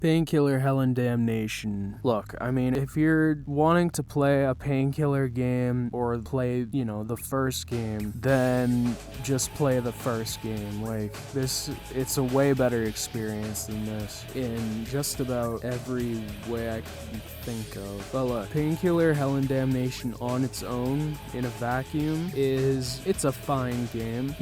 Painkiller Hell Damnation. Look, I mean, if you're wanting to play a Painkiller game or play, the first game, then just play the first game. Like, it's a way better experience than this in just about every way I can think of. But look, Painkiller Hell Damnation on its own, in a vacuum, it's a fine game.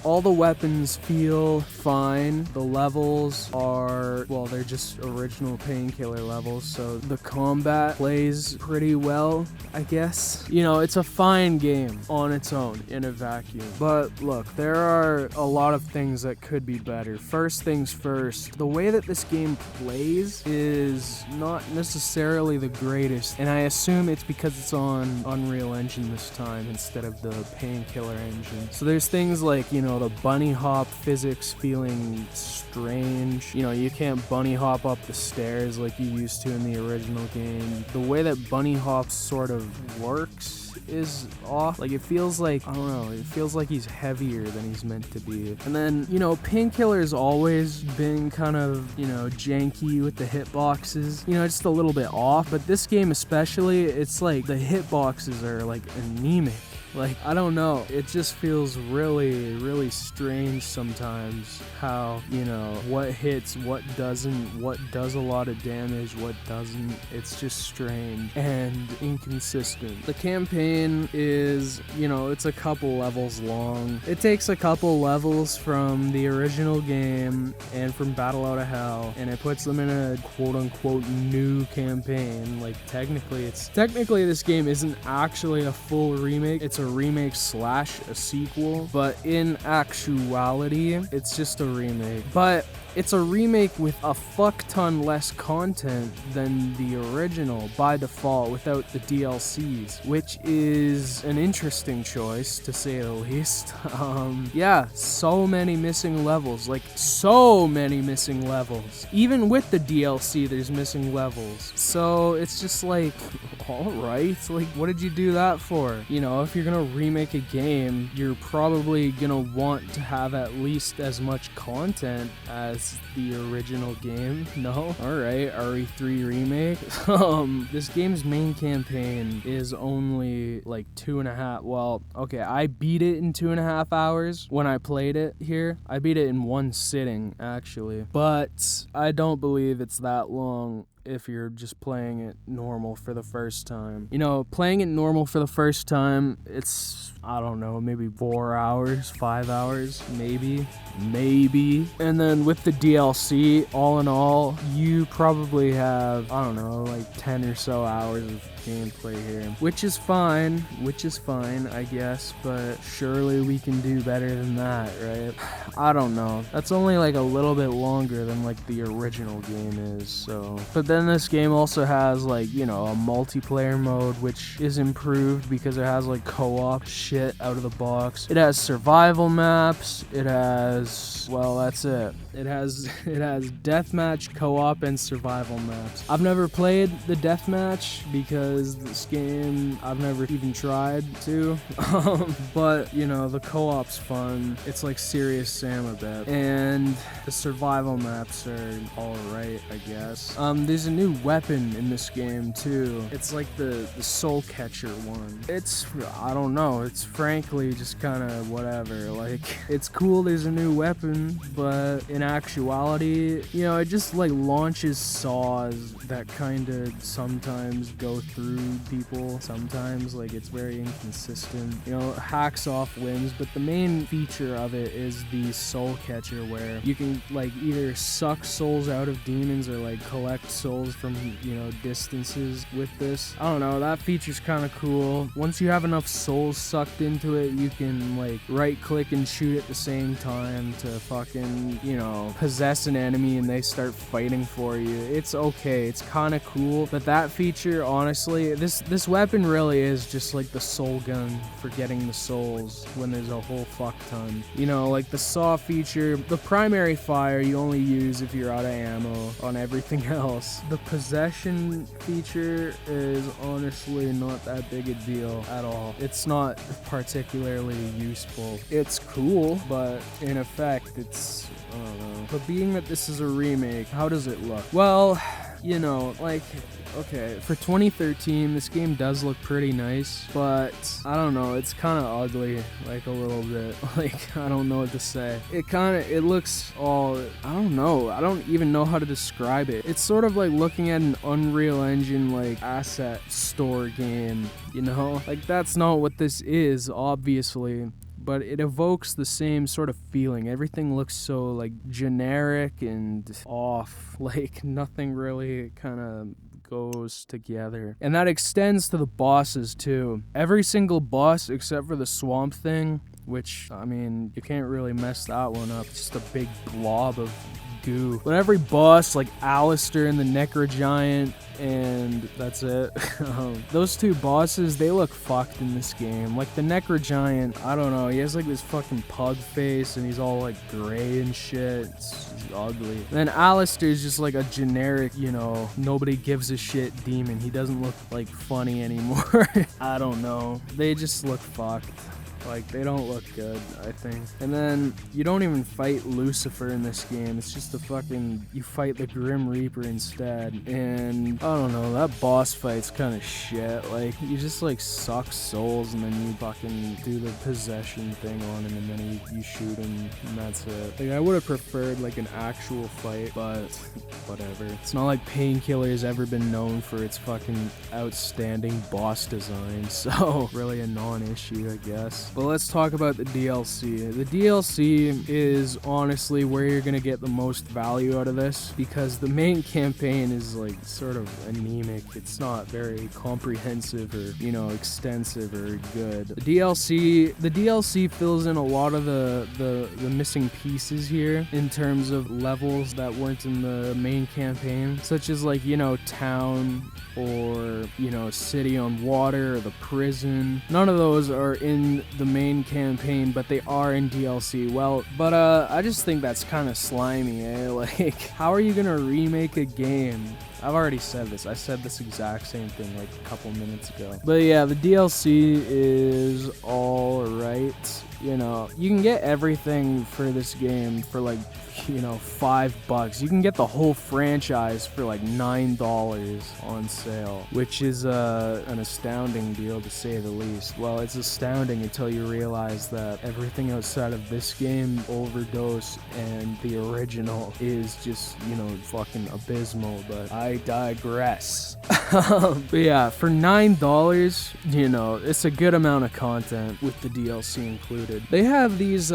All the weapons feel fine. The levels are, they're just original Painkiller levels, so the combat plays pretty well, I guess. It's a fine game on its own in a vacuum. But look, there are a lot of things that could be better. First things first, the way that this game plays is not necessarily the greatest, and I assume it's because it's on Unreal Engine this time instead of the Painkiller engine. So there's things like, the bunny hop physics feeling strange. You can't bunny hop up the stairs like you used to in the original game. The way that bunny hop sort of works is off. Like, it feels like he's heavier than he's meant to be. And then, Painkiller's always been kind of, janky with the hitboxes, just a little bit off. But this game especially, it's like the hitboxes are like anemic. Like, I don't know, it just feels really, really strange sometimes how, what hits, what doesn't, what does a lot of damage, what doesn't. It's just strange and inconsistent. The campaign is, it's a couple levels long. It takes a couple levels from the original game and from Battle Out of Hell, and it puts them in a quote-unquote new campaign. Like, technically this game isn't actually a full remake. It's a remake / a sequel, but in actuality, it's just a remake. But it's a remake with a fuck ton less content than the original by default without the DLCs, which is an interesting choice to say the least. Yeah, so many missing levels, Even with the DLC, there's missing levels. So it's just like, alright, like, what did you do that for? If you're gonna remake a game, you're probably gonna want to have at least as much content as the original game. No? Alright, RE3 remake. This game's main campaign is only like 2.5, I beat it in 2.5 hours when I played it here. I beat it in one sitting, actually. But I don't believe it's that long if you're just playing it normal for the first time. Playing it normal for the first time, it's, I don't know, maybe 4 hours, 5 hours, maybe. And then with the DLC, all in all, you probably have, I don't know, like 10 or so hours of gameplay here, which is fine, I guess, but surely we can do better than that, right? I don't know. That's only like a little bit longer than like the original game is, so. But then this game also has like, a multiplayer mode, which is improved because it has like co-op shit out of the box. It has survival maps. It has, that's it. It has deathmatch, co-op, and survival maps. I've never played the deathmatch because this game I've never even tried to. But the co-op's fun. It's like Serious Sam a bit, and the survival maps are alright, I guess. There's a new weapon in this game too. It's like the soul catcher one. It's, I don't know, it's frankly just kind of whatever. Like, it's cool there's a new weapon, but in actuality, it just like launches saws that kind of sometimes go through people. Sometimes, like, it's very inconsistent. Hacks off limbs, but the main feature of it is the soul catcher, where you can like either suck souls out of demons or like collect souls from distances with this. I don't know, that feature's kind of cool. Once you have enough souls sucked into it, you can like right click and shoot at the same time to fucking possess an enemy and they start fighting for you. It's okay, it's kind of cool, but that feature, honestly, this weapon really is just like the soul gun for getting the souls when there's a whole fuck ton. Like the saw feature, the primary fire you only use if you're out of ammo. On everything else, the possession feature is honestly not that big a deal at all. It's not particularly useful. It's cool, but in effect, it's, I don't know. But being that this is a remake, how does it look? Well, you know, like, okay, for 2013, this game does look pretty nice, but I don't know, it's kind of ugly, like a little bit. Like, I don't know what to say. It looks all, I don't know, I don't even know how to describe it. It's sort of like looking at an Unreal Engine, like, asset store game, you know? Like, that's not what this is, obviously. But it evokes the same sort of feeling. Everything looks so, like, generic and off. Like, nothing really kind of goes together. And that extends to the bosses, too. Every single boss, except for the Swamp Thing, which, I mean, you can't really mess that one up. It's just a big blob of goo. But every boss, like Alistair and the Necro Giant, and that's it. Those two bosses, they look fucked in this game. Like the Necro Giant, I don't know, he has like this fucking pug face and he's all like gray and shit. It's ugly. And then Alistair's just like a generic, you know, nobody gives a shit demon. He doesn't look like funny anymore. I don't know. They just look fucked. Like, they don't look good, I think. And then, you don't even fight Lucifer in this game. It's just you fight the Grim Reaper instead. And, I don't know, that boss fight's kind of shit. Like, you just, like, suck souls, and then you fucking do the possession thing on him, and then you shoot him, and that's it. Like, I would have preferred, like, an actual fight, but whatever. It's not like Painkiller has ever been known for its fucking outstanding boss design, so really a non-issue, I guess. But let's talk about the DLC. The DLC is honestly where you're gonna get the most value out of this, because the main campaign is like sort of anemic. It's not very comprehensive or, you know, extensive or good. The DLC fills in a lot of the missing pieces here in terms of levels that weren't in the main campaign, such as like, you know, town or, you know, city on water or the prison. None of those are in the main campaign, but they are in DLC. Well, but I just think that's kind of slimy, eh? Like, how are you gonna remake a game? I've already said this. I said this exact same thing like a couple minutes ago. But yeah, the DLC is alright. You know, you can get everything for this game for like, you know, $5. You can get the whole franchise for like $9 on sale, which is an astounding deal to say the least. Well, it's astounding until you realize that everything outside of this game, Overdose, and the original is just, you know, fucking abysmal, but I digress. But yeah, for $9, you know, it's a good amount of content with the DLC included. They have these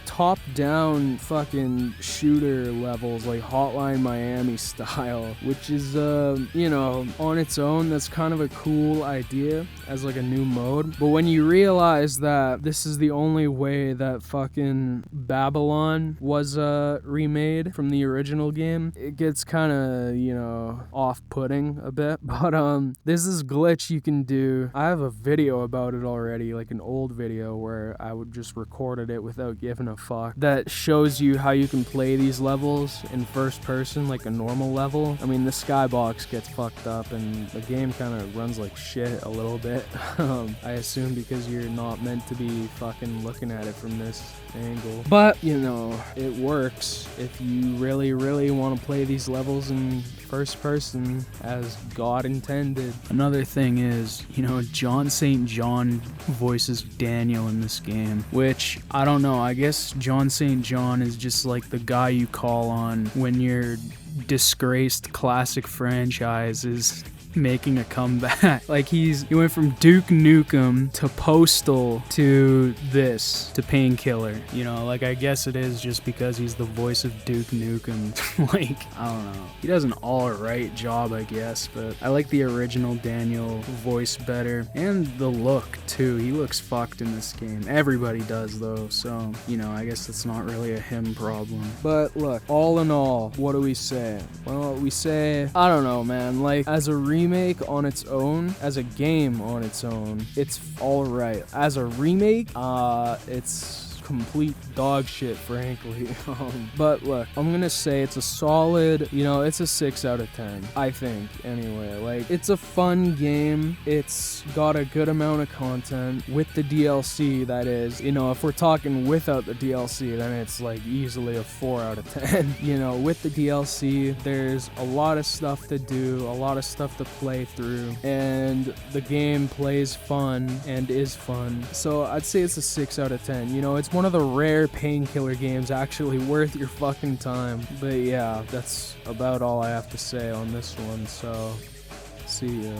top-down fucking shooter levels, like Hotline Miami style, which is, you know, on its own, that's kind of a cool idea as like a new mode. But when you realize that this is the only way that fucking Babylon was remade from the original game, it gets kind of, you know, off-putting a bit. But there's this glitch you can do. I have a video about it already, like an old video where I would just recorded it without giving a fuck, that shows you how you can play these levels in first person like a normal level. I mean, the skybox gets fucked up and the game kind of runs like shit a little bit. I assume because you're not meant to be fucking looking at it from this angle. But, you know, it works if you really, really want to play these levels in first person as God intended. Another thing is, you know, John St. John voices Daniel in this game, which, I don't know, I guess John St. John is just like the guy you call on when your disgraced classic franchise is making a comeback. Like, he went from Duke Nukem to Postal to this, to Painkiller. You know, like, I guess it is just because he's the voice of Duke Nukem. Like, I don't know. He does an alright job, I guess, but I like the original Daniel voice better. And the look, too. He looks fucked in this game. Everybody does, though, so, you know, I guess that's not really a him problem. But, look, all in all, what do we say? Well, we say, I don't know, man, like, as a remake on its own, as a game on its own, it's alright. As a remake, it's complete dog shit, frankly. But look, I'm gonna say it's a solid, it's a 6 out of 10, I think, anyway. Like, it's a fun game. It's got a good amount of content with the DLC, that is. If we're talking without the DLC, then it's like easily a 4 out of 10. With the DLC, there's a lot of stuff to do, a lot of stuff to play through, and the game plays fun and is fun. So I'd say it's a 6 out of 10. It's one of the rare Painkiller games actually worth your fucking time. But yeah, that's about all I have to say on this one, so see ya.